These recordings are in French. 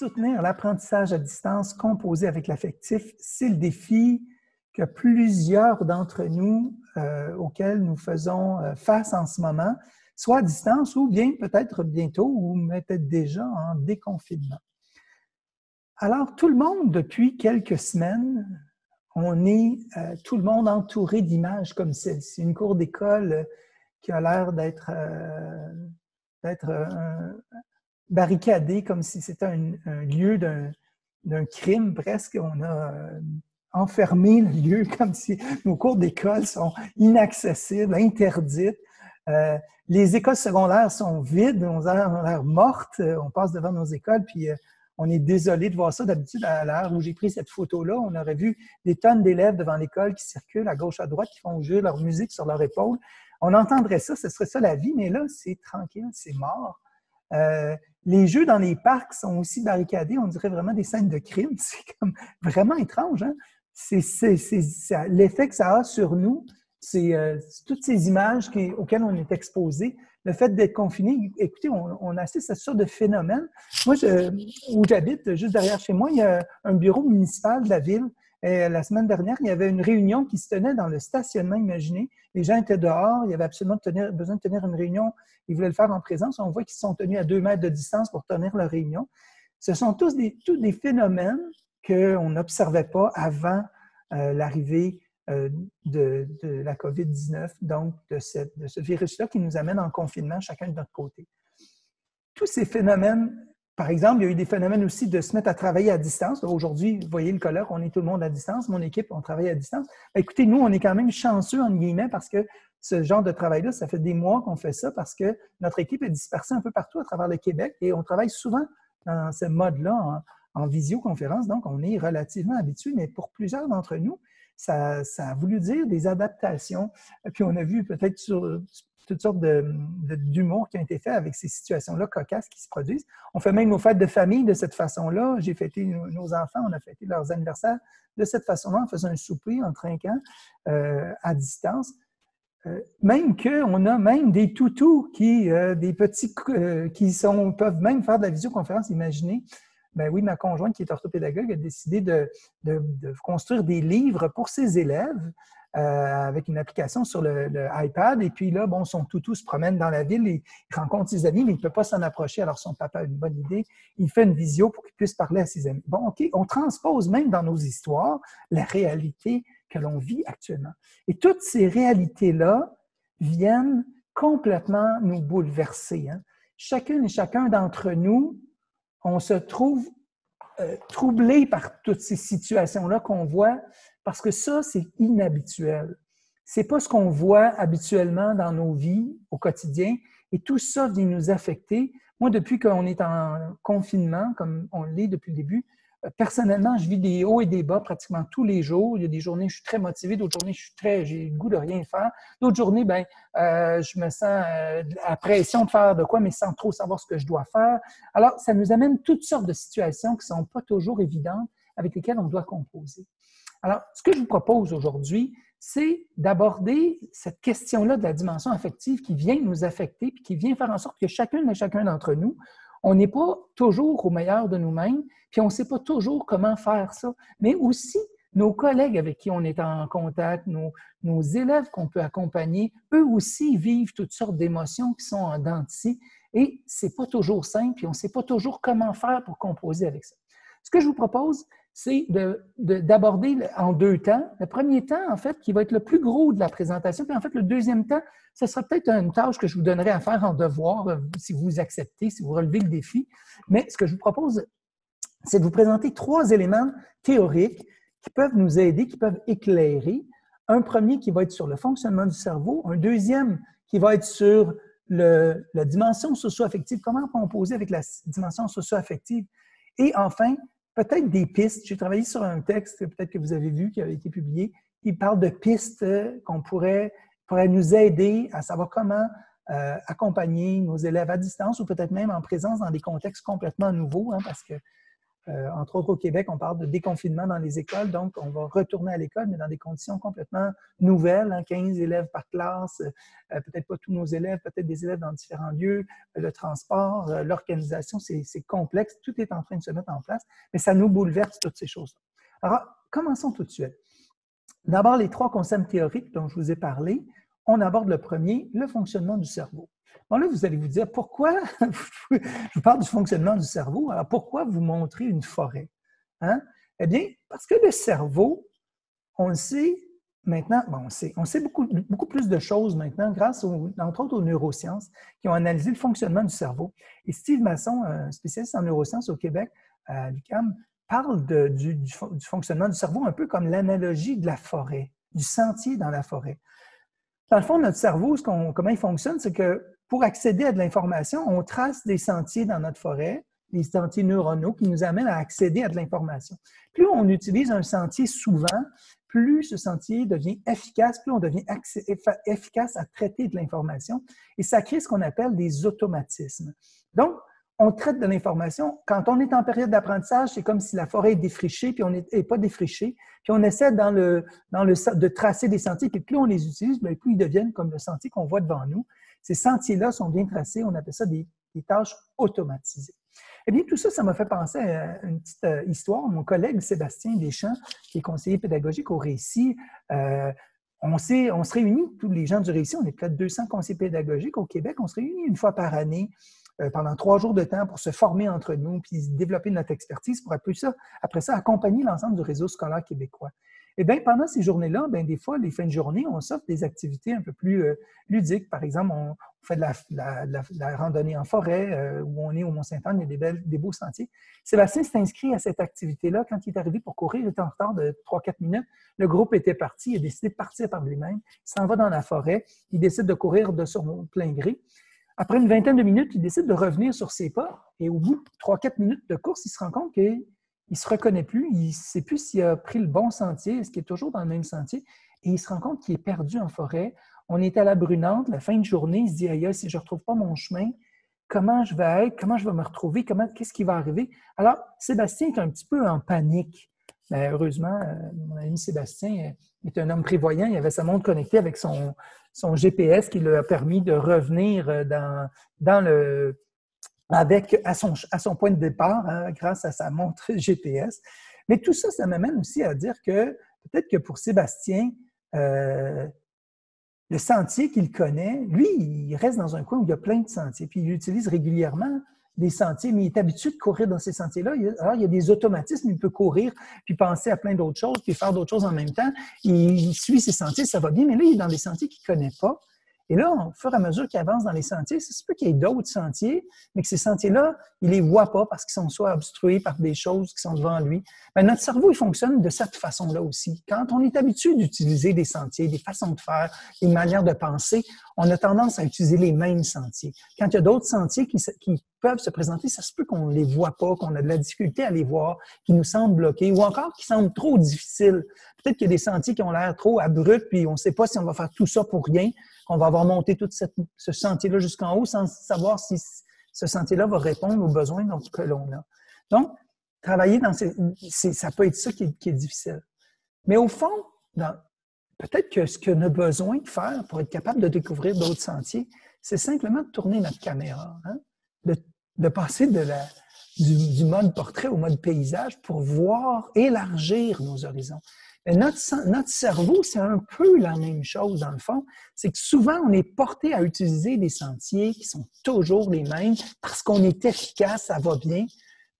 soutenir l'apprentissage à distance composé avec l'affectif, c'est le défi que plusieurs d'entre nous auxquels nous faisons face en ce moment, soit à distance ou bien peut-être bientôt ou peut-être déjà en déconfinement. Alors, tout le monde, depuis quelques semaines, on est tout le monde entouré d'images comme celle-ci. Une cour d'école qui a l'air d'être barricadée comme si c'était un lieu d'un crime presque. On a enfermé le lieu comme si nos cours d'école sont inaccessibles, interdites. Les écoles secondaires sont vides, on a l'air mortes. On passe devant nos écoles, puis on est désolé de voir ça. D'habitude, à l'heure où j'ai pris cette photo-là, on aurait vu des tonnes d'élèves devant l'école qui circulent à gauche, à droite, qui font jouer leur musique sur leur épaule. On entendrait ça, ce serait ça la vie, mais là, c'est tranquille, c'est mort. Les jeux dans les parcs sont aussi barricadés, on dirait vraiment des scènes de crime. C'est comme vraiment étrange, hein? L'effet que ça a sur nous, c'est toutes ces images auxquelles on est exposé. Le fait d'être confiné, écoutez, on assiste à ce genre de phénomène. Moi, où j'habite, juste derrière chez moi, il y a un bureau municipal de la ville. Et la semaine dernière, il y avait une réunion qui se tenait dans le stationnement, imaginez. Les gens étaient dehors, il y avait absolument besoin de tenir une réunion. Ils voulaient le faire en présence. On voit qu'ils sont tenus à 2 mètres de distance pour tenir leur réunion. Ce sont tous des phénomènes qu'on n'observait pas avant l'arrivée de la COVID-19, donc de ce virus-là qui nous amène en confinement chacun de notre côté. Tous ces phénomènes, par exemple, il y a eu des phénomènes aussi de se mettre à travailler à distance. Aujourd'hui, vous voyez le colloque, on est tout le monde à distance. Mon équipe, on travaille à distance. Écoutez, nous, on est quand même chanceux, entre guillemets, parce que ce genre de travail-là, ça fait des mois qu'on fait ça parce que notre équipe est dispersée un peu partout à travers le Québec et on travaille souvent dans ce mode-là en visioconférence. Donc, on est relativement habitué, mais pour plusieurs d'entre nous, ça a voulu dire des adaptations. Puis on a vu peut-être sur toutes sortes d'humour qui ont été faits avec ces situations-là cocasses qui se produisent. On fait même nos fêtes de famille de cette façon-là. J'ai fêté nos enfants, on a fêté leurs anniversaires de cette façon-là, en faisant un souper, en trinquant à distance. Même qu'on a même des toutous des petits qui peuvent même faire de la visioconférence, imaginez. Ben oui, ma conjointe, qui est orthopédagogue, a décidé de construire des livres pour ses élèves avec une application sur le iPad. Et puis là, bon, son toutou se promène dans la ville, il rencontre ses amis, mais il ne peut pas s'en approcher. Alors, son papa a une bonne idée. Il fait une visio pour qu'il puisse parler à ses amis. Bon, OK, on transpose même dans nos histoires la réalité que l'on vit actuellement. Et toutes ces réalités-là viennent complètement nous bouleverser. Hein? Chacune et chacun d'entre nous, on se trouve troublé par toutes ces situations-là qu'on voit, parce que ça, c'est inhabituel. C'est pas ce qu'on voit habituellement dans nos vies au quotidien, et tout ça vient nous affecter. Moi, depuis qu'on est en confinement, comme on l'est depuis le début, personnellement, je vis des hauts et des bas pratiquement tous les jours. Il y a des journées où je suis très motivé, d'autres journées j'ai le goût de rien faire. D'autres journées, je me sens à pression de faire de quoi, mais sans trop savoir ce que je dois faire. Alors, ça nous amène toutes sortes de situations qui ne sont pas toujours évidentes avec lesquelles on doit composer. Alors, ce que je vous propose aujourd'hui, c'est d'aborder cette question-là de la dimension affective qui vient nous affecter puis qui vient faire en sorte que chacune et chacun d'entre nous, on n'est pas toujours au meilleur de nous-mêmes, puis on ne sait pas toujours comment faire ça, mais aussi nos collègues avec qui on est en contact, nos élèves qu'on peut accompagner, eux aussi vivent toutes sortes d'émotions qui sont en dents de scie, et ce n'est pas toujours simple, puis on ne sait pas toujours comment faire pour composer avec ça. Ce que je vous propose, c'est d'aborder en 2 temps. Le premier temps, en fait, qui va être le plus gros de la présentation, puis en fait, le deuxième temps, ce sera peut-être une tâche que je vous donnerai à faire en devoir, si vous acceptez, si vous relevez le défi. Mais ce que je vous propose, c'est de vous présenter 3 éléments théoriques qui peuvent nous aider, qui peuvent éclairer. Un premier qui va être sur le fonctionnement du cerveau, un deuxième qui va être sur la dimension socio-affective, comment composer avec la dimension socio-affective. Et enfin, peut-être des pistes. J'ai travaillé sur un texte, peut-être que vous avez vu, qui avait été publié, qui parle de pistes qu'on pourrait nous aider à savoir comment accompagner nos élèves à distance ou peut-être même en présence dans des contextes complètement nouveaux, hein, parce que Entre autres, au Québec, on parle de déconfinement dans les écoles, donc on va retourner à l'école, mais dans des conditions complètement nouvelles, hein, 15 élèves par classe, peut-être pas tous nos élèves, peut-être des élèves dans différents lieux, le transport, l'organisation, c'est complexe, tout est en train de se mettre en place, mais ça nous bouleverse toutes ces choses-là. Alors, commençons tout de suite. D'abord, les 3 concepts théoriques dont je vous ai parlé, on aborde le premier, le fonctionnement du cerveau. Bon, là, vous allez vous dire, pourquoi, je vous parle du fonctionnement du cerveau, alors pourquoi vous montrer une forêt? Hein? Eh bien, parce que le cerveau, on le sait maintenant, bon, on sait beaucoup plus de choses maintenant grâce, entre autres, aux neurosciences qui ont analysé le fonctionnement du cerveau. Et Steve Masson, un spécialiste en neurosciences au Québec, à l'UQAM, parle du fonctionnement du cerveau un peu comme l'analogie de la forêt, du sentier dans la forêt. Dans le fond, notre cerveau, comment il fonctionne, c'est que pour accéder à de l'information, on trace des sentiers dans notre forêt, des sentiers neuronaux qui nous amènent à accéder à de l'information. Plus on utilise un sentier souvent, plus ce sentier devient efficace, plus on devient efficace à traiter de l'information et ça crée ce qu'on appelle des automatismes. Donc, on traite de l'information. Quand on est en période d'apprentissage, c'est comme si la forêt est défrichée, puis on n'est pas défrichée, puis on essaie de tracer des sentiers, puis plus on les utilise, bien, plus ils deviennent comme le sentier qu'on voit devant nous. Ces sentiers-là sont bien tracés, on appelle ça des tâches automatisées. Eh bien, tout ça, ça m'a fait penser à une petite histoire. Mon collègue Sébastien Deschamps, qui est conseiller pédagogique au Récit, on se réunit, tous les gens du Récit, on est peut-être 200 conseillers pédagogiques au Québec, on se réunit une fois par année pendant 3 jours de temps pour se former entre nous, puis développer notre expertise pour après ça accompagner l'ensemble du réseau scolaire québécois. Eh bien, pendant ces journées-là, bien, des fois, les fins de journée, on s'offre des activités un peu plus ludiques. Par exemple, on fait de la randonnée en forêt, où on est au Mont-Saint-Anne, il y a des beaux sentiers. Sébastien s'est inscrit à cette activité-là. Quand il est arrivé pour courir, il était en retard de 3-4 minutes. Le groupe était parti, il a décidé de partir par lui-même. Il s'en va dans la forêt, il décide de courir de son plein gré. Après une vingtaine de minutes, il décide de revenir sur ses pas et au bout de 3-4 minutes de course, il se rend compte qu'il ne se reconnaît plus, il ne sait plus s'il a pris le bon sentier, est-ce qu'il est toujours dans le même sentier, et il se rend compte qu'il est perdu en forêt. On est à la Brunante, la fin de journée, il se dit « Aïe, si je ne retrouve pas mon chemin, comment je vais être, comment je vais me retrouver, qu'est-ce qui va arriver? » Alors, Sébastien est un petit peu en panique. Mais heureusement, mon ami Sébastien est un homme prévoyant, il avait sa montre connectée avec son GPS qui lui a permis de revenir à son point de départ, hein, grâce à sa montre GPS. Mais tout ça, ça m'amène aussi à dire que peut-être que pour Sébastien, le sentier qu'il connaît, lui, il reste dans un coin où il y a plein de sentiers, puis il utilise régulièrement des sentiers, mais il est habitué de courir dans ces sentiers-là. Alors, il y a des automatismes, il peut courir, puis penser à plein d'autres choses, puis faire d'autres choses en même temps. Il suit ces sentiers, ça va bien, mais là, il est dans des sentiers qu'il ne connaît pas. Et là, au fur et à mesure qu'il avance dans les sentiers, ça se peut qu'il y ait d'autres sentiers, mais que ces sentiers-là, il ne les voit pas parce qu'ils sont soit obstrués par des choses qui sont devant lui. Bien, notre cerveau, il fonctionne de cette façon-là aussi. Quand on est habitué d'utiliser des sentiers, des façons de faire, des manières de penser, on a tendance à utiliser les mêmes sentiers. Quand il y a d'autres sentiers qui peuvent se présenter, ça se peut qu'on ne les voit pas, qu'on a de la difficulté à les voir, qui nous semblent bloqués ou encore qui semblent trop difficiles. Peut-être qu'il y a des sentiers qui ont l'air trop abrupts puis on ne sait pas si on va faire tout ça pour rien, qu'on va avoir monté tout ce sentier-là jusqu'en haut sans savoir si ce sentier-là va répondre aux besoins que l'on a. Donc, travailler ça peut être ça qui est difficile. Mais au fond, peut-être que ce qu'on a besoin de faire pour être capable de découvrir d'autres sentiers, c'est simplement de tourner notre caméra, hein? de passer du mode portrait au mode paysage pour voir élargir nos horizons. Mais notre cerveau, c'est un peu la même chose dans le fond. C'est que souvent, on est porté à utiliser des sentiers qui sont toujours les mêmes parce qu'on est efficace, ça va bien.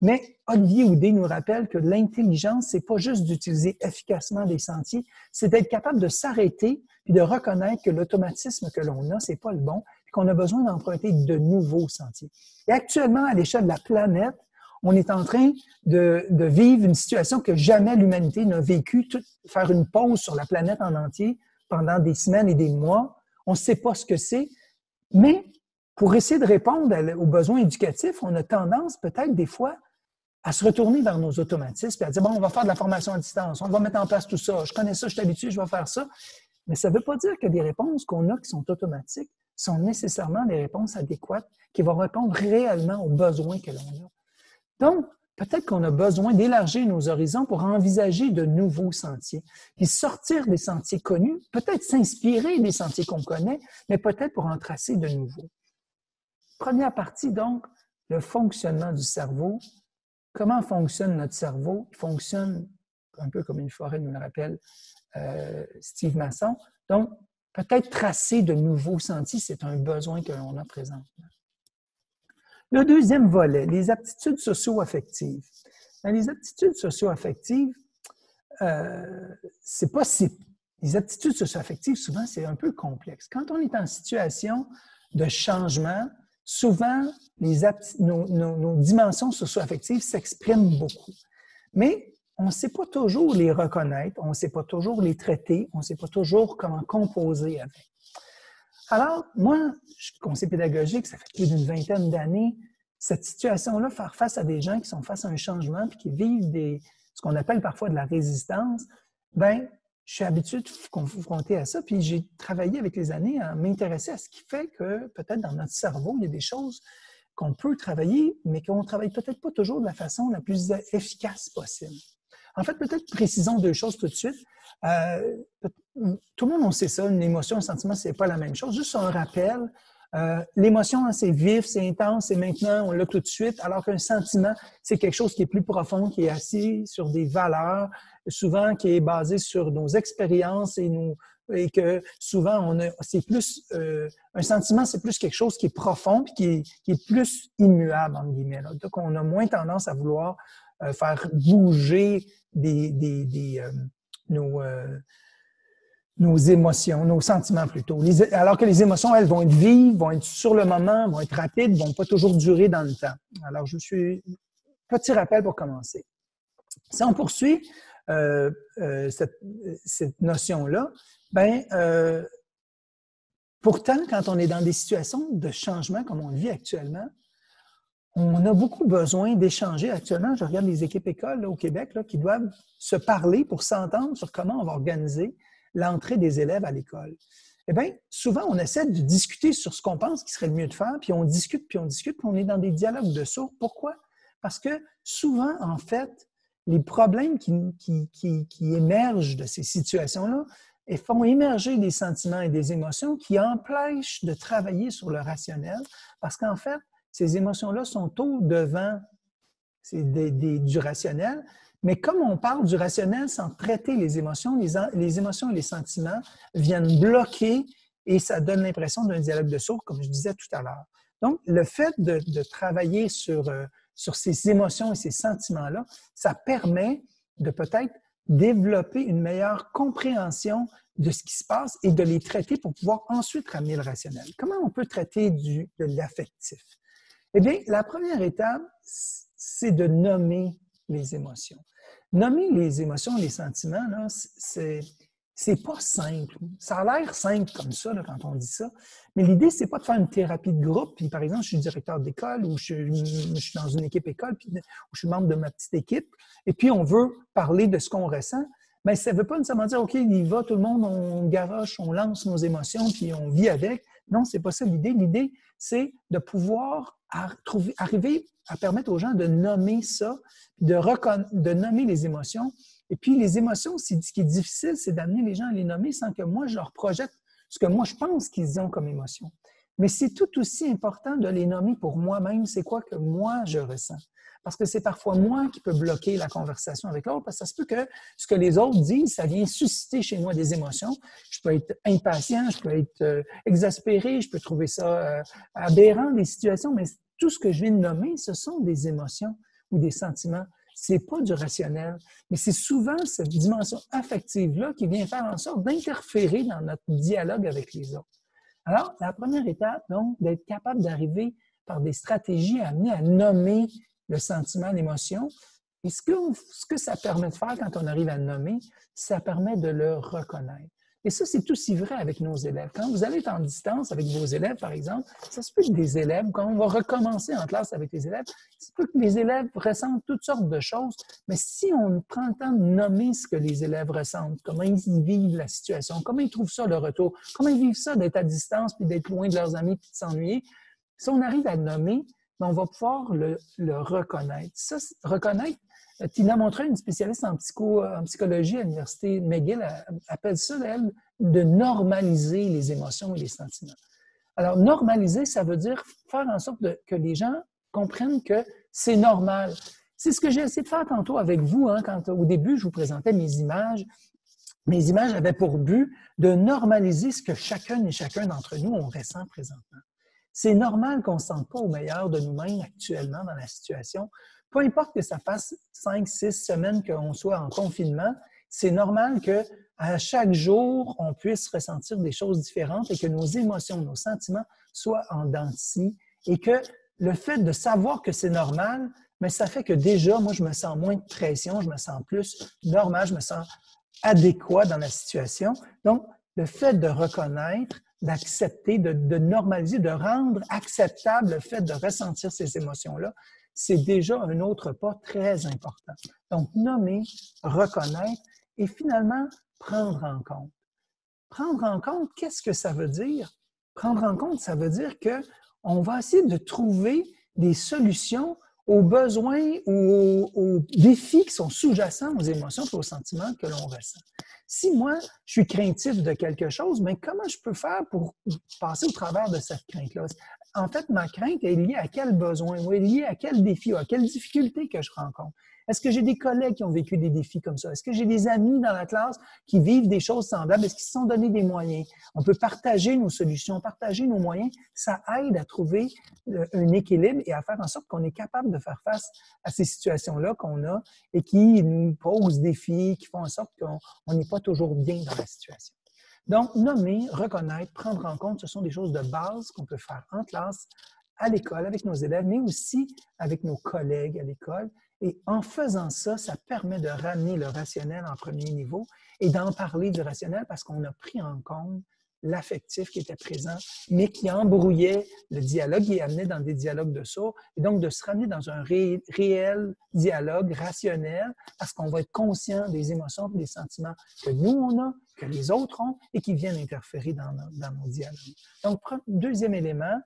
Mais Olivier Houdet nous rappelle que l'intelligence, c'est pas juste d'utiliser efficacement des sentiers, c'est d'être capable de s'arrêter et de reconnaître que l'automatisme que l'on a, c'est pas le bon, et qu'on a besoin d'emprunter de nouveaux sentiers. Et actuellement, à l'échelle de la planète, on est en train de vivre une situation que jamais l'humanité n'a vécue, faire une pause sur la planète en entier pendant des semaines et des mois. On ne sait pas ce que c'est, mais pour essayer de répondre aux besoins éducatifs, on a tendance peut-être des fois à se retourner vers nos automatismes et à dire, bon, on va faire de la formation à distance, on va mettre en place tout ça, je connais ça, je suis habitué, je vais faire ça. Mais ça ne veut pas dire que des réponses qu'on a qui sont automatiques sont nécessairement des réponses adéquates qui vont répondre réellement aux besoins que l'on a. Donc, peut-être qu'on a besoin d'élargir nos horizons pour envisager de nouveaux sentiers. Puis sortir des sentiers connus, peut-être s'inspirer des sentiers qu'on connaît, mais peut-être pour en tracer de nouveaux. Première partie, donc, le fonctionnement du cerveau. Comment fonctionne notre cerveau? Il fonctionne un peu comme une forêt, nous le rappelle Steve Masson. Donc, peut-être tracer de nouveaux sentiers, c'est un besoin que l'on a présentement. Le deuxième volet, les aptitudes socio-affectives. Les aptitudes socio-affectives, c'est pas si... Les aptitudes socio-affectives, souvent, c'est un peu complexe. Quand on est en situation de changement, souvent, nos dimensions socio-affectives s'expriment beaucoup. Mais on ne sait pas toujours les reconnaître, on ne sait pas toujours les traiter, on ne sait pas toujours comment composer avec. Alors, moi, je suis conseiller pédagogique, ça fait plus d'une vingtaine d'années. Cette situation-là, faire face à des gens qui sont face à un changement puis qui vivent ce qu'on appelle parfois de la résistance, bien, je suis habitué de confronter à ça. Puis j'ai travaillé avec les années à m'intéresser à ce qui fait que peut-être dans notre cerveau, il y a des choses qu'on peut travailler, mais qu'on ne travaille peut-être pas toujours de la façon la plus efficace possible. En fait, peut-être précisons deux choses tout de suite. Tout le monde, on sait ça, une émotion, un sentiment, c'est pas la même chose. Juste un rappel, l'émotion, c'est vif, c'est intense, c'est maintenant, on l'a tout de suite, alors qu'un sentiment, c'est quelque chose qui est plus profond, qui est assis sur des valeurs, souvent qui est basé sur nos expériences et que souvent, c'est plus, un sentiment, c'est plus quelque chose qui est profond puis qui est plus immuable, entre guillemets. Là. Donc, on a moins tendance à vouloir faire bouger nos émotions, nos sentiments plutôt. Alors que les émotions, elles vont être vives, vont être sur le moment, vont être rapides, vont pas toujours durer dans le temps. Alors, petit rappel pour commencer. Si on poursuit cette notion-là, pourtant, quand on est dans des situations de changement comme on le vit actuellement, on a beaucoup besoin d'échanger actuellement. Je regarde les équipes écoles là, au Québec là, qui doivent se parler pour s'entendre sur comment on va organiser l'entrée des élèves à l'école. Eh bien, souvent, on essaie de discuter sur ce qu'on pense qui serait le mieux de faire, puis on discute, puis on est dans des dialogues de sourds. Pourquoi? Parce que souvent, en fait, les problèmes qui émergent de ces situations-là font émerger des sentiments et des émotions qui empêchent de travailler sur le rationnel, parce qu'en fait, ces émotions-là sont au-devant du rationnel, mais comme on parle du rationnel sans traiter les émotions, les émotions et les sentiments viennent bloquer et ça donne l'impression d'un dialogue de sourds, comme je disais tout à l'heure. Donc, le fait de travailler sur ces émotions et ces sentiments-là, ça permet de peut-être développer une meilleure compréhension de ce qui se passe et de les traiter pour pouvoir ensuite ramener le rationnel. Comment on peut traiter de l'affectif? Eh bien, la première étape, c'est de nommer les émotions. Nommer les émotions, les sentiments, là, c'est pas simple. Ça a l'air simple comme ça là, quand on dit ça, mais l'idée, c'est pas de faire une thérapie de groupe. Puis, par exemple, je suis directeur d'école ou je suis dans une équipe école, puis, ou je suis membre de ma petite équipe, et puis on veut parler de ce qu'on ressent. Mais ça ne veut pas nécessairement dire, OK, il y va, tout le monde, on garoche, on lance nos émotions, puis on vit avec. Non, c'est pas ça l'idée. L'idée, c'est de pouvoir arriver à permettre aux gens de nommer ça, de nommer les émotions. Et puis, les émotions, ce qui est difficile, c'est d'amener les gens à les nommer sans que moi, je leur projette ce que moi, je pense qu'ils ont comme émotion. Mais c'est tout aussi important de les nommer pour moi-même. C'est quoi que moi, je ressens? Parce que c'est parfois moi qui peux bloquer la conversation avec l'autre, parce que ça se peut que ce que les autres disent, ça vient susciter chez moi des émotions. Je peux être impatient, je peux être exaspéré, je peux trouver ça aberrant, des situations, mais tout ce que je viens de nommer, ce sont des émotions ou des sentiments. C'est pas du rationnel, mais c'est souvent cette dimension affective-là qui vient faire en sorte d'interférer dans notre dialogue avec les autres. Alors, la première étape, donc, d'être capable d'arriver par des stratégies à amener à nommer le sentiment, l'émotion. Et ce que ça permet de faire quand on arrive à le nommer, ça permet de le reconnaître. Et ça, c'est aussi vrai avec nos élèves. Quand vous allez être en distance avec vos élèves, par exemple, ça se peut que des élèves, quand on va recommencer en classe avec les élèves, ça se peut que les élèves ressentent toutes sortes de choses, mais si on prend le temps de nommer ce que les élèves ressentent, comment ils vivent la situation, comment ils trouvent ça le retour, comment ils vivent ça d'être à distance puis d'être loin de leurs amis puis de s'ennuyer, si on arrive à le nommer, mais on va pouvoir le reconnaître. Ça, reconnaître, Tina Montreuil, une spécialiste en psychologie à l'Université McGill, appelle ça, elle, de normaliser les émotions et les sentiments. Alors, normaliser, ça veut dire faire en sorte que les gens comprennent que c'est normal. C'est ce que j'ai essayé de faire tantôt avec vous, hein, quand au début, je vous présentais mes images. Mes images avaient pour but de normaliser ce que chacun et chacun d'entre nous on ressent présentement. C'est normal qu'on ne se sente pas au meilleur de nous-mêmes actuellement dans la situation. Peu importe que ça fasse 5, 6 semaines qu'on soit en confinement, c'est normal qu'à chaque jour, on puisse ressentir des choses différentes et que nos émotions, nos sentiments soient en dents de scie et que le fait de savoir que c'est normal, mais ça fait que déjà, moi, je me sens moins de pression, je me sens plus normal, je me sens adéquat dans la situation. Donc, le fait de reconnaître, d'accepter, de normaliser, de rendre acceptable le fait de ressentir ces émotions-là, c'est déjà un autre pas très important. Donc, nommer, reconnaître et finalement, prendre en compte. Prendre en compte, qu'est-ce que ça veut dire? Prendre en compte, ça veut dire qu'on va essayer de trouver des solutions aux besoins ou aux défis qui sont sous-jacents aux émotions et aux sentiments que l'on ressent. Si moi, je suis craintif de quelque chose, mais comment je peux faire pour passer au travers de cette crainte-là? En fait, ma crainte est liée à quel besoin ou est liée à quel défi ou à quelle difficulté que je rencontre. Est-ce que j'ai des collègues qui ont vécu des défis comme ça? Est-ce que j'ai des amis dans la classe qui vivent des choses semblables? Est-ce qu'ils se sont donné des moyens? On peut partager nos solutions, partager nos moyens. Ça aide à trouver un équilibre et à faire en sorte qu'on est capable de faire face à ces situations-là qu'on a et qui nous posent des défis, qui font en sorte qu'on n'est pas toujours bien dans la situation. Donc, nommer, reconnaître, prendre en compte, ce sont des choses de base qu'on peut faire en classe, à l'école, avec nos élèves, mais aussi avec nos collègues à l'école. Et en faisant ça, ça permet de ramener le rationnel en premier niveau et d'en parler du rationnel parce qu'on a pris en compte l'affectif qui était présent, mais qui embrouillait le dialogue et amenait dans des dialogues de sourds. Et donc, de se ramener dans un réel dialogue rationnel parce qu'on va être conscient des émotions et des sentiments que nous, on a, que les autres ont et qui viennent interférer dans nos dialogues. Donc, deuxième élément,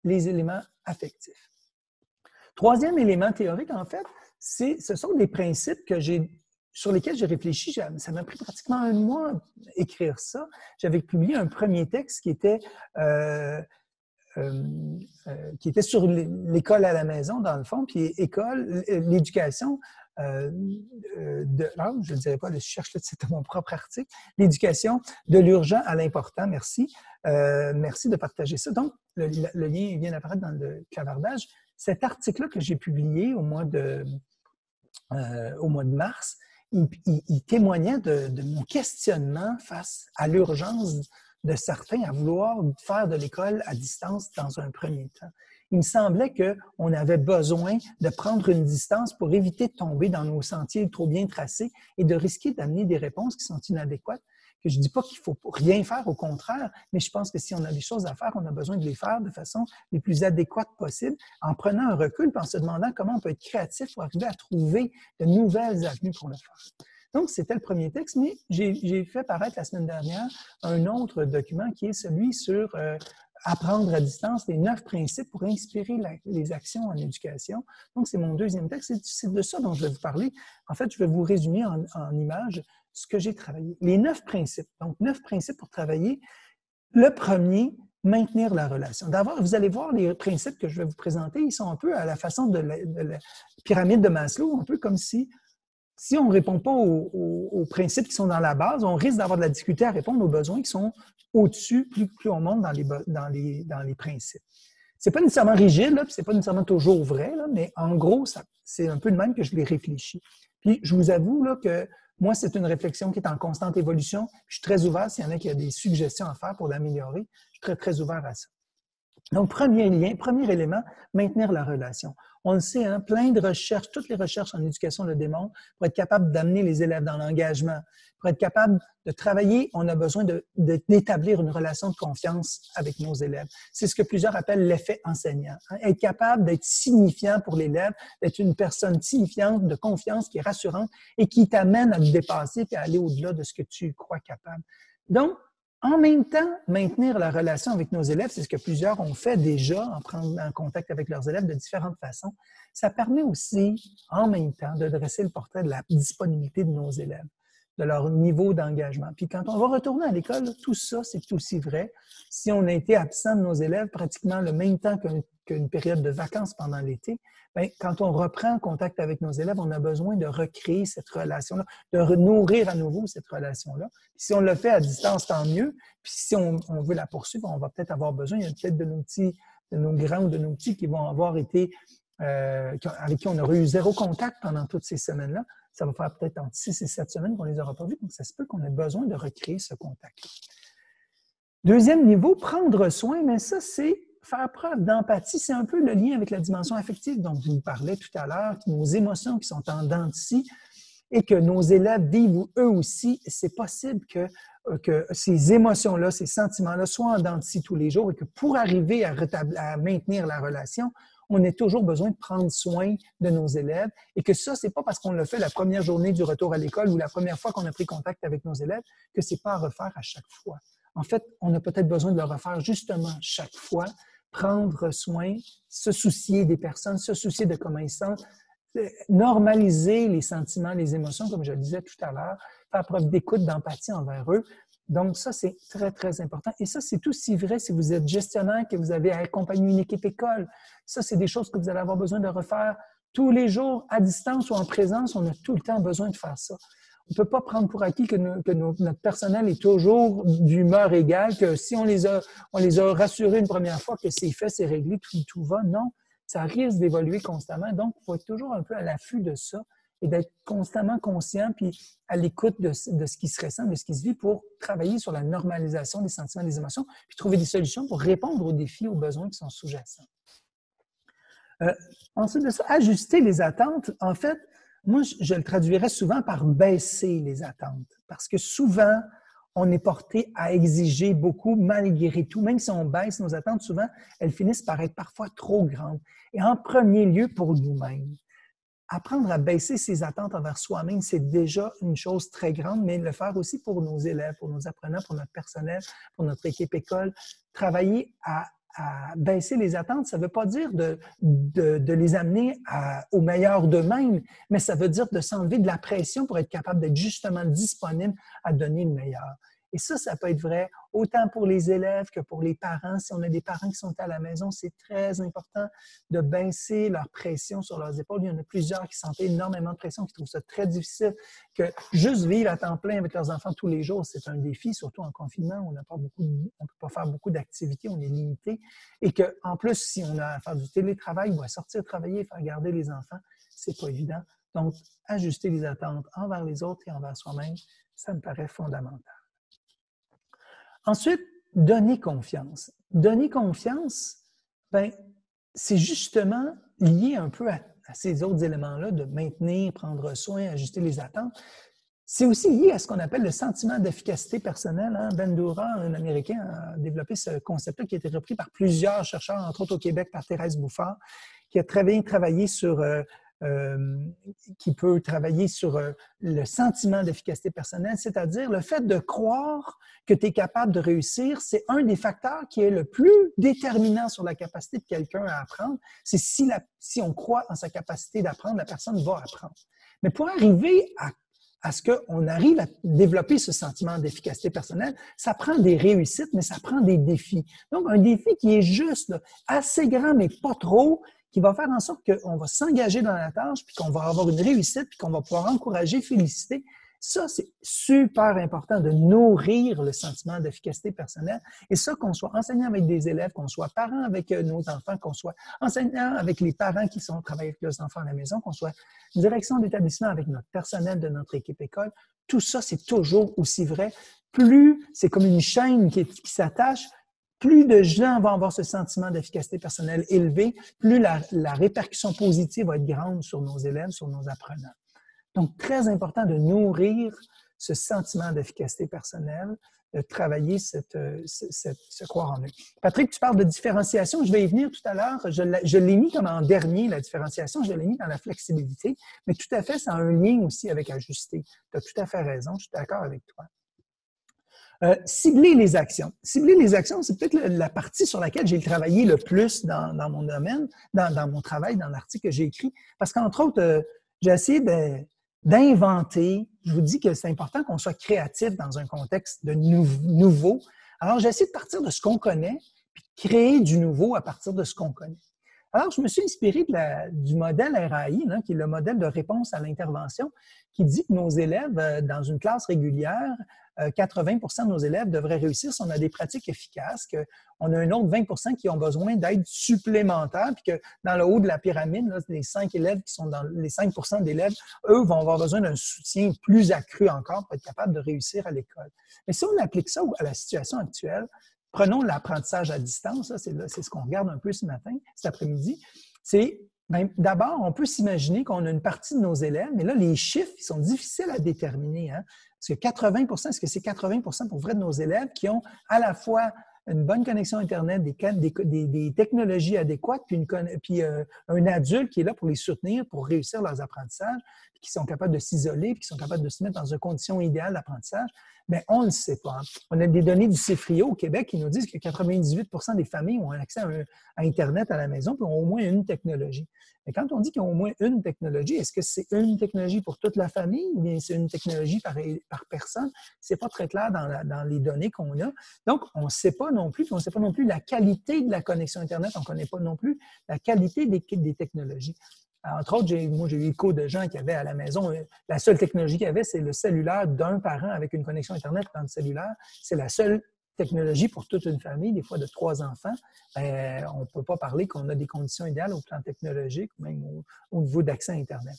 les éléments affectifs. Troisième élément théorique, en fait, ce sont des principes sur lesquels j'ai réfléchi. Ça m'a pris pratiquement un mois à écrire ça. J'avais publié un premier texte qui était sur l'école à la maison, dans le fond, puis l'éducation je ne dirais pas, je cherche là, c'était mon propre article, l'éducation de l'urgent à l'important, merci. Merci de partager ça. Donc, le lien vient d'apparaître dans le clavardage. Cet article-là que j'ai publié au mois de mars, il témoignait de mon questionnement face à l'urgence de certains à vouloir faire de l'école à distance dans un premier temps. Il me semblait qu'on avait besoin de prendre une distance pour éviter de tomber dans nos sentiers trop bien tracés et de risquer d'amener des réponses qui sont inadéquates. Que je ne dis pas qu'il ne faut rien faire, au contraire, mais je pense que si on a des choses à faire, on a besoin de les faire de façon les plus adéquates possible, en prenant un recul et en se demandant comment on peut être créatif pour arriver à trouver de nouvelles avenues pour le faire. Donc, c'était le premier texte, mais j'ai fait paraître la semaine dernière un autre document qui est celui sur apprendre à distance, les 9 principes pour inspirer les actions en éducation. Donc, c'est mon deuxième texte. C'est de ça dont je vais vous parler. En fait, je vais vous résumer en images ce que j'ai travaillé. Les 9 principes. Donc, 9 principes pour travailler. Le premier, maintenir la relation. D'abord, vous allez voir les principes que je vais vous présenter. Ils sont un peu à la façon de la pyramide de Maslow, un peu comme si on ne répond pas aux principes qui sont dans la base, on risque d'avoir de la difficulté à répondre aux besoins qui sont au-dessus, plus on monte dans les principes. C'est pas nécessairement rigide, là, puis c'est pas nécessairement toujours vrai, là, mais en gros, c'est un peu de même que je l'ai réfléchi. Puis je vous avoue là, que moi, c'est une réflexion qui est en constante évolution. Je suis très ouvert s'il y en a qui ont des suggestions à faire pour l'améliorer. Je suis très, très ouvert à ça. Donc, premier élément, maintenir la relation. On le sait, hein, plein de recherches, toutes les recherches en éducation le démontrent, pour être capable d'amener les élèves dans l'engagement, pour être capable de travailler, on a besoin d'établir une relation de confiance avec nos élèves. C'est ce que plusieurs appellent l'effet enseignant. Hein, être capable d'être signifiant pour l'élève, d'être une personne signifiante, de confiance, qui est rassurante et qui t'amène à te dépasser et à aller au-delà de ce que tu crois capable. Donc, En même temps, maintenir la relation avec nos élèves, c'est ce que plusieurs ont fait déjà, en prendre en contact avec leurs élèves de différentes façons. Ça permet aussi, en même temps, de dresser le portrait de la disponibilité de nos élèves, de leur niveau d'engagement. Puis quand on va retourner à l'école, tout ça, c'est aussi vrai. Si on a été absent de nos élèves pratiquement le même temps qu'une période de vacances pendant l'été, bien, quand on reprend contact avec nos élèves, on a besoin de recréer cette relation-là, de nourrir à nouveau cette relation-là. Si on le fait à distance, tant mieux. Puis si on veut la poursuivre, on va peut-être avoir besoin, il y a peut-être de nos grands ou de nos petits qui vont avoir été, avec qui on aurait eu zéro contact pendant toutes ces semaines-là. Ça va faire peut-être entre 6 et 7 semaines qu'on ne les aura pas vus. Donc, ça se peut qu'on ait besoin de recréer ce contact. Deuxième niveau, prendre soin, mais ça, c'est faire preuve d'empathie. C'est un peu le lien avec la dimension affective dont je vous parlais tout à l'heure, nos émotions qui sont en dents de scie et que nos élèves vivent eux aussi. C'est possible que ces émotions-là, ces sentiments-là soient en dents de scie tous les jours et que pour arriver à maintenir la relation, on a toujours besoin de prendre soin de nos élèves et que ça, c'est pas parce qu'on l'a fait la première journée du retour à l'école ou la première fois qu'on a pris contact avec nos élèves que c'est pas à refaire à chaque fois. En fait, on a peut-être besoin de le refaire justement chaque fois, prendre soin, se soucier des personnes, se soucier de comment ils sentent, normaliser les sentiments, les émotions, comme je le disais tout à l'heure, faire preuve d'écoute, d'empathie envers eux. Donc, ça, c'est très, très important. Et ça, c'est aussi vrai si vous êtes gestionnaire, que vous avez accompagné une équipe école. Ça, c'est des choses que vous allez avoir besoin de refaire tous les jours, à distance ou en présence. On a tout le temps besoin de faire ça. On ne peut pas prendre pour acquis que notre personnel est toujours d'humeur égale, que si on les a rassurés une première fois que c'est fait, c'est réglé, tout va. Non, ça risque d'évoluer constamment. Donc, il faut être toujours un peu à l'affût de ça et d'être constamment conscient puis à l'écoute de ce qui se ressent, de ce qui se vit pour travailler sur la normalisation des sentiments, des émotions, puis trouver des solutions pour répondre aux défis, aux besoins qui sont sous-jacents. Ensuite de ça, ajuster les attentes. En fait, moi, je le traduirais souvent par baisser les attentes. Parce que souvent, on est porté à exiger beaucoup malgré tout. Même si on baisse nos attentes, souvent, elles finissent par être parfois trop grandes. Et en premier lieu, pour nous-mêmes. Apprendre à baisser ses attentes envers soi-même, c'est déjà une chose très grande, mais le faire aussi pour nos élèves, pour nos apprenants, pour notre personnel, pour notre équipe école. Travailler à baisser les attentes, ça ne veut pas dire de les amener au meilleur d'eux-mêmes, mais ça veut dire de s'enlever de la pression pour être capable d'être justement disponible à donner le meilleur. Et ça peut être vrai autant pour les élèves que pour les parents. Si on a des parents qui sont à la maison, c'est très important de baisser leur pression sur leurs épaules. Il y en a plusieurs qui sentent énormément de pression, qui trouvent ça très difficile, que juste vivre à temps plein avec leurs enfants tous les jours, c'est un défi, surtout en confinement. On ne peut pas faire beaucoup d'activités, on est limité. Et qu'en plus, si on a à faire du télétravail ou à sortir travailler, faire garder les enfants, c'est pas évident. Donc, ajuster les attentes envers les autres et envers soi-même, ça me paraît fondamental. Ensuite, donner confiance. Donner confiance, ben, c'est justement lié un peu à ces autres éléments-là de maintenir, prendre soin, ajuster les attentes. C'est aussi lié à ce qu'on appelle le sentiment d'efficacité personnelle. Hein? Bandura, un Américain, a développé ce concept-là qui a été repris par plusieurs chercheurs, entre autres au Québec par Thérèse Bouffard, qui a travaillé sur qui peut travailler sur le sentiment d'efficacité personnelle, c'est-à-dire le fait de croire que tu es capable de réussir, c'est un des facteurs qui est le plus déterminant sur la capacité de quelqu'un à apprendre. C'est si on croit en sa capacité d'apprendre, la personne va apprendre. Mais pour arriver à ce qu'on arrive à développer ce sentiment d'efficacité personnelle, ça prend des réussites, mais ça prend des défis. Donc, un défi qui est juste là, assez grand, mais pas trop, qui va faire en sorte qu'on va s'engager dans la tâche, puis qu'on va avoir une réussite, puis qu'on va pouvoir encourager, féliciter. Ça, c'est super important de nourrir le sentiment d'efficacité personnelle. Et ça, qu'on soit enseignant avec des élèves, qu'on soit parent avec nos enfants, qu'on soit enseignant avec les parents qui travaillent avec leurs enfants à la maison, qu'on soit direction d'établissement avec notre personnel de notre équipe école, tout ça, c'est toujours aussi vrai. Plus c'est comme une chaîne qui s'attache, plus de gens vont avoir ce sentiment d'efficacité personnelle élevé, plus la répercussion positive va être grande sur nos élèves, sur nos apprenants. Donc, très important de nourrir ce sentiment d'efficacité personnelle, de travailler ce croire en eux. Patrick, tu parles de différenciation, je vais y venir tout à l'heure. Je l'ai mis comme en dernier, la différenciation, je l'ai mis dans la flexibilité, mais tout à fait, ça a un lien aussi avec ajuster. Tu as tout à fait raison, je suis d'accord avec toi. Cibler les actions. Cibler les actions, c'est peut-être la partie sur laquelle j'ai travaillé le plus dans mon domaine, dans mon travail, dans l'article que j'ai écrit. Parce qu'entre autres, j'ai essayé d'inventer. Je vous dis que c'est important qu'on soit créatif dans un contexte de nouveau. Alors, j'ai essayé de partir de ce qu'on connaît, puis de créer du nouveau à partir de ce qu'on connaît. Alors, je me suis inspiré du modèle RAI, là, qui est le modèle de réponse à l'intervention, qui dit que nos élèves, dans une classe régulière, 80 de nos élèves devraient réussir si on a des pratiques efficaces, qu'on a un autre 20 qui ont besoin d'aide supplémentaire, puis que dans le haut de la pyramide, là, les 5 élèves qui sont dans les 5 d'élèves, eux vont avoir besoin d'un soutien plus accru encore pour être capables de réussir à l'école. Mais si on applique ça à la situation actuelle, prenons l'apprentissage à distance, c'est ce qu'on regarde un peu ce matin, cet après-midi, c'est d'abord, on peut s'imaginer qu'on a une partie de nos élèves, mais là, les chiffres, ils sont difficiles à déterminer. Hein? Parce que 80 est-ce que c'est 80 pour vrai de nos élèves qui ont à la fois une bonne connexion Internet, des technologies adéquates, puis un adulte qui est là pour les soutenir, pour réussir leurs apprentissages, puis qui sont capables de s'isoler, puis qui sont capables de se mettre dans une condition idéale d'apprentissage, bien, on ne le sait pas. On a des données du CIFRIO au Québec qui nous disent que 98 des familles ont accès à Internet à la maison, puis ont au moins une technologie. Mais quand on dit qu'ils ont au moins une technologie, est-ce que c'est une technologie pour toute la famille ou bien c'est une technologie par personne? C'est pas très clair dans les données qu'on a. Donc, on ne sait pas non plus, puis on ne sait pas non plus la qualité de la connexion Internet, on ne connaît pas non plus la qualité des technologies. Entre autres, moi, j'ai eu l'écho de gens qui avaient à la maison, la seule technologie qu'il y avait, c'est le cellulaire d'un parent avec une connexion Internet dans le cellulaire. C'est la seule technologie pour toute une famille, des fois de 3 enfants. On ne peut pas parler qu'on a des conditions idéales au plan technologique, même au niveau d'accès à Internet.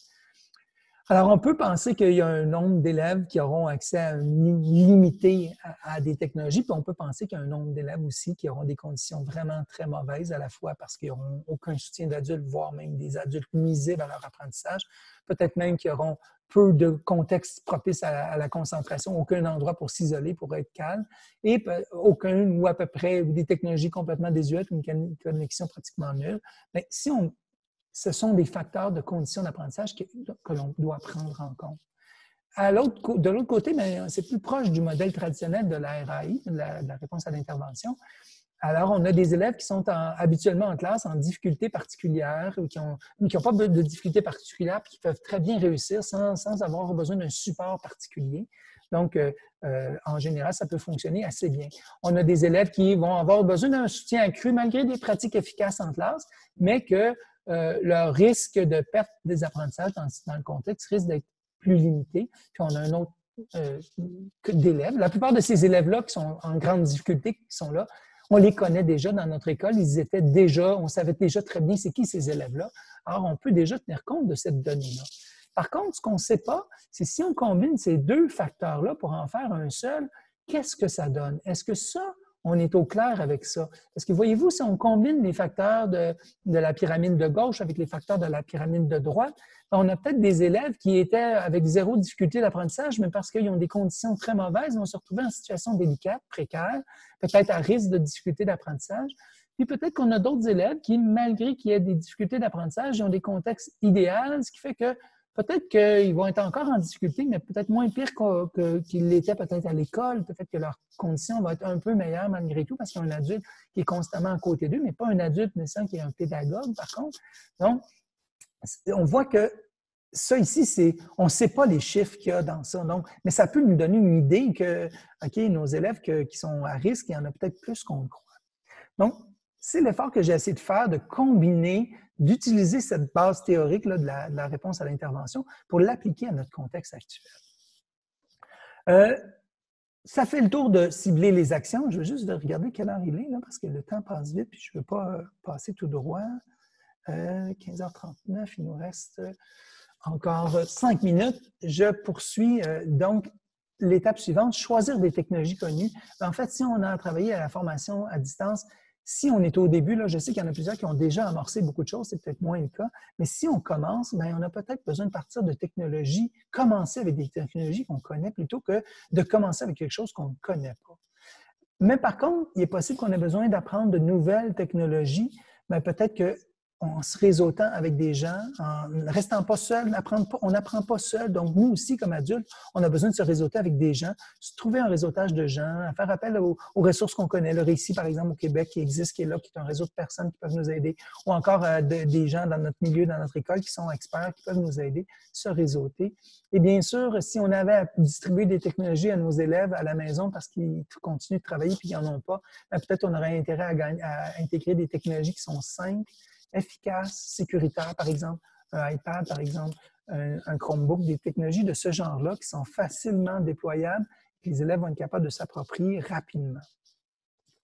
Alors, on peut penser qu'il y a un nombre d'élèves qui auront accès limité à des technologies, puis on peut penser qu'il y a un nombre d'élèves aussi qui auront des conditions vraiment très mauvaises, à la fois parce qu'ils n'auront aucun soutien d'adultes, voire même des adultes nuisibles à leur apprentissage, peut-être même qu'ils auront peu de contexte propice à la concentration, aucun endroit pour s'isoler, pour être calme, et aucun ou à peu près des technologies complètement désuètes, une connexion pratiquement nulle. Mais ce sont des facteurs de conditions d'apprentissage que l'on doit prendre en compte. De l'autre côté, c'est plus proche du modèle traditionnel de la RAI, de la réponse à l'intervention. Alors, on a des élèves qui sont habituellement en classe en difficulté particulière ou qui n'ont pas de difficultés particulières et qui peuvent très bien réussir sans avoir besoin d'un support particulier. Donc, en général, ça peut fonctionner assez bien. On a des élèves qui vont avoir besoin d'un soutien accru malgré des pratiques efficaces en classe, mais que leur risque de perte des apprentissages dans le contexte risque d'être plus limité. Puis on a un autre d'élèves. La plupart de ces élèves-là qui sont en grande difficulté, qui sont là, on les connaît déjà dans notre école. On savait déjà très bien c'est qui ces élèves-là. Alors, on peut déjà tenir compte de cette donnée-là. Par contre, ce qu'on ne sait pas, c'est si on combine ces deux facteurs-là pour en faire un seul, qu'est-ce que ça donne? Est-ce que ça, on est au clair avec ça? Parce que voyez-vous, si on combine les facteurs de la pyramide de gauche avec les facteurs de la pyramide de droite, on a peut-être des élèves qui étaient avec zéro difficulté d'apprentissage, mais parce qu'ils ont des conditions très mauvaises, vont se retrouver en situation délicate, précaire, peut-être à risque de difficulté d'apprentissage. Puis peut-être qu'on a d'autres élèves qui, malgré qu'il y ait des difficultés d'apprentissage, ils ont des contextes idéaux, ce qui fait que peut-être qu'ils vont être encore en difficulté, mais peut-être moins pire qu'ils l'étaient peut-être à l'école. Peut-être que leurs conditions vont être un peu meilleures malgré tout parce qu'il y a un adulte qui est constamment à côté d'eux, mais pas un adulte médecin qui est un pédagogue, par contre. Donc, on voit que ça ici, on ne sait pas les chiffres qu'il y a dans ça. Donc, mais ça peut nous donner une idée que, OK, nos élèves qui sont à risque, il y en a peut-être plus qu'on le croit. Donc, c'est l'effort que j'ai essayé de faire, de combiner, d'utiliser cette base théorique là, de la réponse à l'intervention pour l'appliquer à notre contexte actuel. Ça fait le tour de cibler les actions. Je veux juste regarder quelle heure il est, là, parce que le temps passe vite, puis je ne veux pas passer tout droit. 15h39, il nous reste encore 5 minutes. Je poursuis donc l'étape suivante, choisir des technologies connues. En fait, si on a travaillé à la formation à distance, si on est au début, là, je sais qu'il y en a plusieurs qui ont déjà amorcé beaucoup de choses, c'est peut-être moins le cas, mais si on commence, bien, on a peut-être besoin de partir de technologies, commencer avec des technologies qu'on connaît plutôt que de commencer avec quelque chose qu'on ne connaît pas. Mais par contre, il est possible qu'on ait besoin d'apprendre de nouvelles technologies, mais peut-être que en se réseautant avec des gens, en ne restant pas seul, on n'apprend pas seul. Donc, nous aussi, comme adultes, on a besoin de se réseauter avec des gens, se trouver un réseautage de gens, faire appel aux ressources qu'on connaît. Le Récit, par exemple, au Québec, qui existe, qui est là, qui est un réseau de personnes qui peuvent nous aider, ou encore des gens dans notre milieu, dans notre école, qui sont experts, qui peuvent nous aider, se réseauter. Et bien sûr, si on avait à distribuer des technologies à nos élèves à la maison parce qu'ils continuent de travailler et qu'ils n'en ont pas, peut-être on aurait intérêt à intégrer des technologies qui sont simples, efficaces, sécuritaires, par exemple, un iPad, par exemple, un Chromebook, des technologies de ce genre-là qui sont facilement déployables et que les élèves vont être capables de s'approprier rapidement.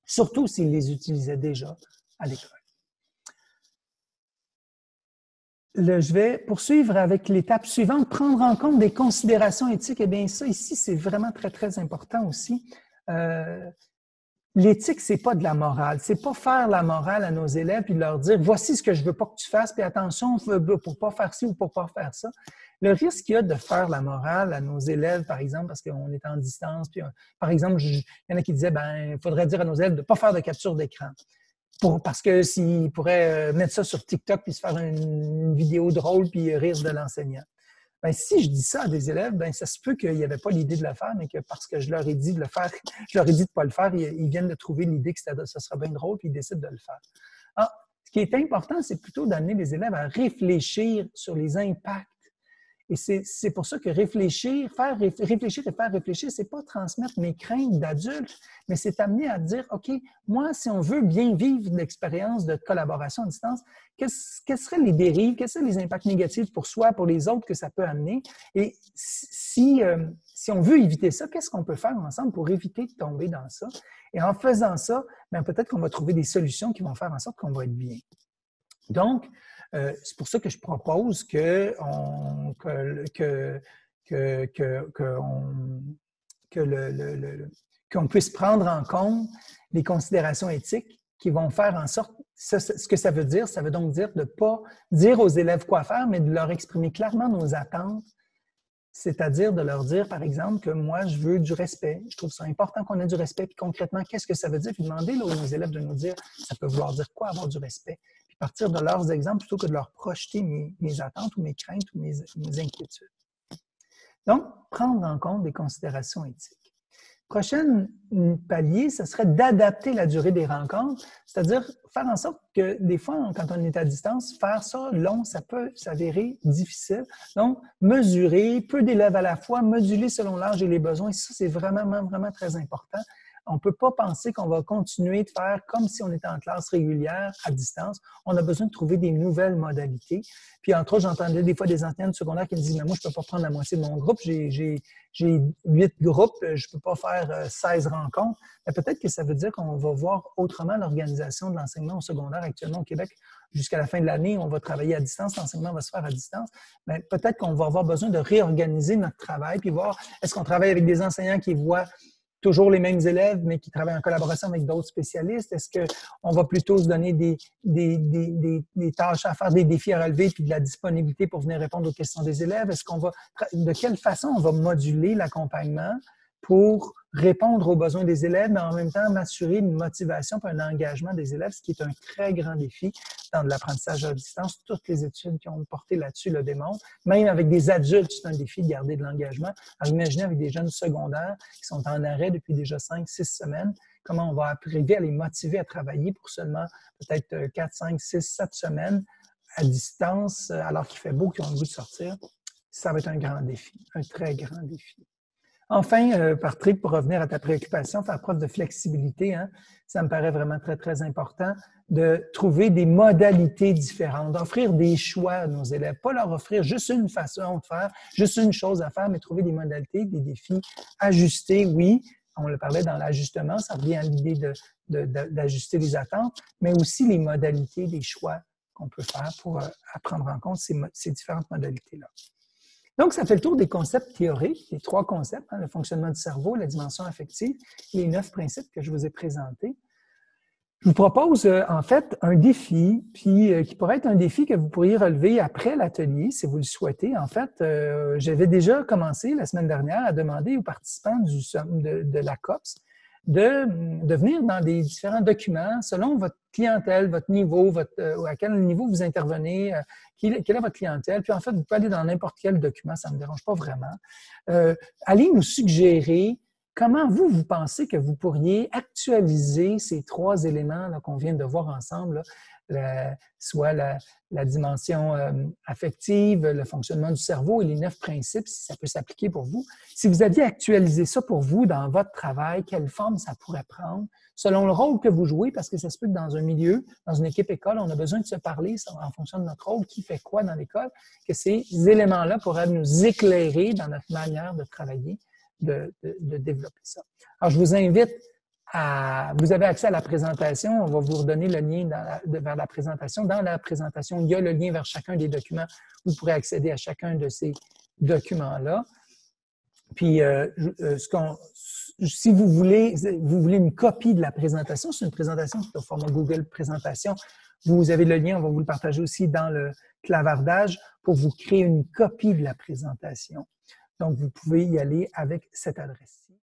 Surtout s'ils les utilisaient déjà à l'école. Je vais poursuivre avec l'étape suivante, prendre en compte des considérations éthiques. Eh bien, ça ici, c'est vraiment très, très important aussi. L'éthique, c'est pas de la morale. C'est pas faire la morale à nos élèves et leur dire voici ce que je veux pas que tu fasses, puis attention pour pas faire ci ou pour pas faire ça. Le risque qu'il y a de faire la morale à nos élèves, par exemple, parce qu'on est en distance, puis par exemple, il y en a qui disaient il faudrait dire à nos élèves de pas faire de capture d'écran. Parce que s'ils pourraient mettre ça sur TikTok puis se faire une vidéo drôle puis rire de l'enseignant. Si je dis ça à des élèves, ça se peut qu'ils n'avaient pas l'idée de le faire, mais que parce que je leur ai dit de le faire, je leur ai dit de ne pas le faire, ils viennent de trouver l'idée que ça sera bien drôle puis ils décident de le faire. Alors, ce qui est important, c'est plutôt d'amener les élèves à réfléchir sur les impacts. Et c'est pour ça que réfléchir et faire réfléchir, c'est pas transmettre mes craintes d'adulte, mais c'est amener à dire, OK, moi, si on veut bien vivre l'expérience de collaboration à distance, quelles seraient les dérives, quels seraient les impacts négatifs pour soi, pour les autres que ça peut amener? Et si on veut éviter ça, qu'est-ce qu'on peut faire ensemble pour éviter de tomber dans ça? Et en faisant ça, peut-être qu'on va trouver des solutions qui vont faire en sorte qu'on va être bien. Donc, c'est pour ça que je propose qu'on puisse prendre en compte les considérations éthiques qui vont faire en sorte, ce que ça veut donc dire de ne pas dire aux élèves quoi faire, mais de leur exprimer clairement nos attentes, c'est-à-dire de leur dire, par exemple, que moi, je veux du respect. Je trouve ça important qu'on ait du respect. Puis concrètement, qu'est-ce que ça veut dire? Puis demander aux élèves de nous dire, ça peut vouloir dire quoi avoir du respect? Puis partir de leurs exemples plutôt que de leur projeter mes attentes ou mes craintes ou mes inquiétudes. Donc, prendre en compte des considérations éthiques. Prochain palier, ce serait d'adapter la durée des rencontres, c'est-à-dire faire en sorte que des fois, quand on est à distance, faire ça long, ça peut s'avérer difficile. Donc, mesurer, peu d'élèves à la fois, moduler selon l'âge et les besoins, ça, c'est vraiment, vraiment très important. On ne peut pas penser qu'on va continuer de faire comme si on était en classe régulière à distance. On a besoin de trouver des nouvelles modalités. Puis, entre autres, j'entendais des fois des enseignants de secondaire qui me disent « Mais moi, je ne peux pas prendre la moitié de mon groupe. J'ai 8 groupes. Je ne peux pas faire 16 rencontres. » Mais peut-être que ça veut dire qu'on va voir autrement l'organisation de l'enseignement au secondaire actuellement au Québec. Jusqu'à la fin de l'année, on va travailler à distance. L'enseignement va se faire à distance. Mais peut-être qu'on va avoir besoin de réorganiser notre travail puis voir est-ce qu'on travaille avec des enseignants qui voient toujours les mêmes élèves, mais qui travaillent en collaboration avec d'autres spécialistes? Est-ce qu'on va plutôt se donner des tâches à faire, des défis à relever, puis de la disponibilité pour venir répondre aux questions des élèves? De quelle façon on va moduler l'accompagnement pour répondre aux besoins des élèves, mais en même temps m'assurer une motivation et un engagement des élèves, ce qui est un très grand défi dans l'apprentissage à distance. Toutes les études qui ont porté là-dessus le démontrent. Même avec des adultes, c'est un défi de garder de l'engagement. Alors, imaginez avec des jeunes secondaires qui sont en arrêt depuis déjà 5-6 semaines, comment on va arriver à les motiver à travailler pour seulement peut-être 4, 5, 6, 7 semaines à distance, alors qu'il fait beau, qu'ils ont le goût de sortir. Ça va être un grand défi, un très grand défi. Enfin, Patrick, pour revenir à ta préoccupation, faire preuve de flexibilité, ça me paraît vraiment très, très important de trouver des modalités différentes, d'offrir des choix à nos élèves, pas leur offrir juste une façon de faire, juste une chose à faire, mais trouver des modalités, des défis ajustés, oui. On le parlait dans l'ajustement, ça revient à l'idée d'ajuster les attentes, mais aussi les modalités, des choix qu'on peut faire pour prendre en compte ces différentes modalités-là. Donc, ça fait le tour des concepts théoriques, les 3 concepts, le fonctionnement du cerveau, la dimension affective, les 9 principes que je vous ai présentés. Je vous propose en fait un défi, puis qui pourrait être un défi que vous pourriez relever après l'atelier, si vous le souhaitez. En fait, j'avais déjà commencé la semaine dernière à demander aux participants de la COPS de venir dans des différents documents selon votre clientèle, votre niveau, à quel niveau vous intervenez, quelle est votre clientèle. Puis en fait, vous pouvez aller dans n'importe quel document, ça ne me dérange pas vraiment. Allez nous suggérer comment vous pensez que vous pourriez actualiser ces 3 éléments qu'on vient de voir ensemble, soit la dimension affective, le fonctionnement du cerveau et les 9 principes, si ça peut s'appliquer pour vous. Si vous aviez actualisé ça pour vous dans votre travail, quelle forme ça pourrait prendre, selon le rôle que vous jouez, parce que ça se peut que dans un milieu, dans une équipe école, on a besoin de se parler en fonction de notre rôle, qui fait quoi dans l'école, que ces éléments-là pourraient nous éclairer dans notre manière de travailler, de développer ça. Alors, je vous invite vous avez accès à la présentation. On va vous redonner le lien vers la présentation. Dans la présentation, il y a le lien vers chacun des documents. Vous pourrez accéder à chacun de ces documents-là. Puis, si vous voulez une copie de la présentation, c'est une présentation qui est au format Google Présentation. Vous avez le lien, on va vous le partager aussi dans le clavardage pour vous créer une copie de la présentation. Donc, vous pouvez y aller avec cette adresse.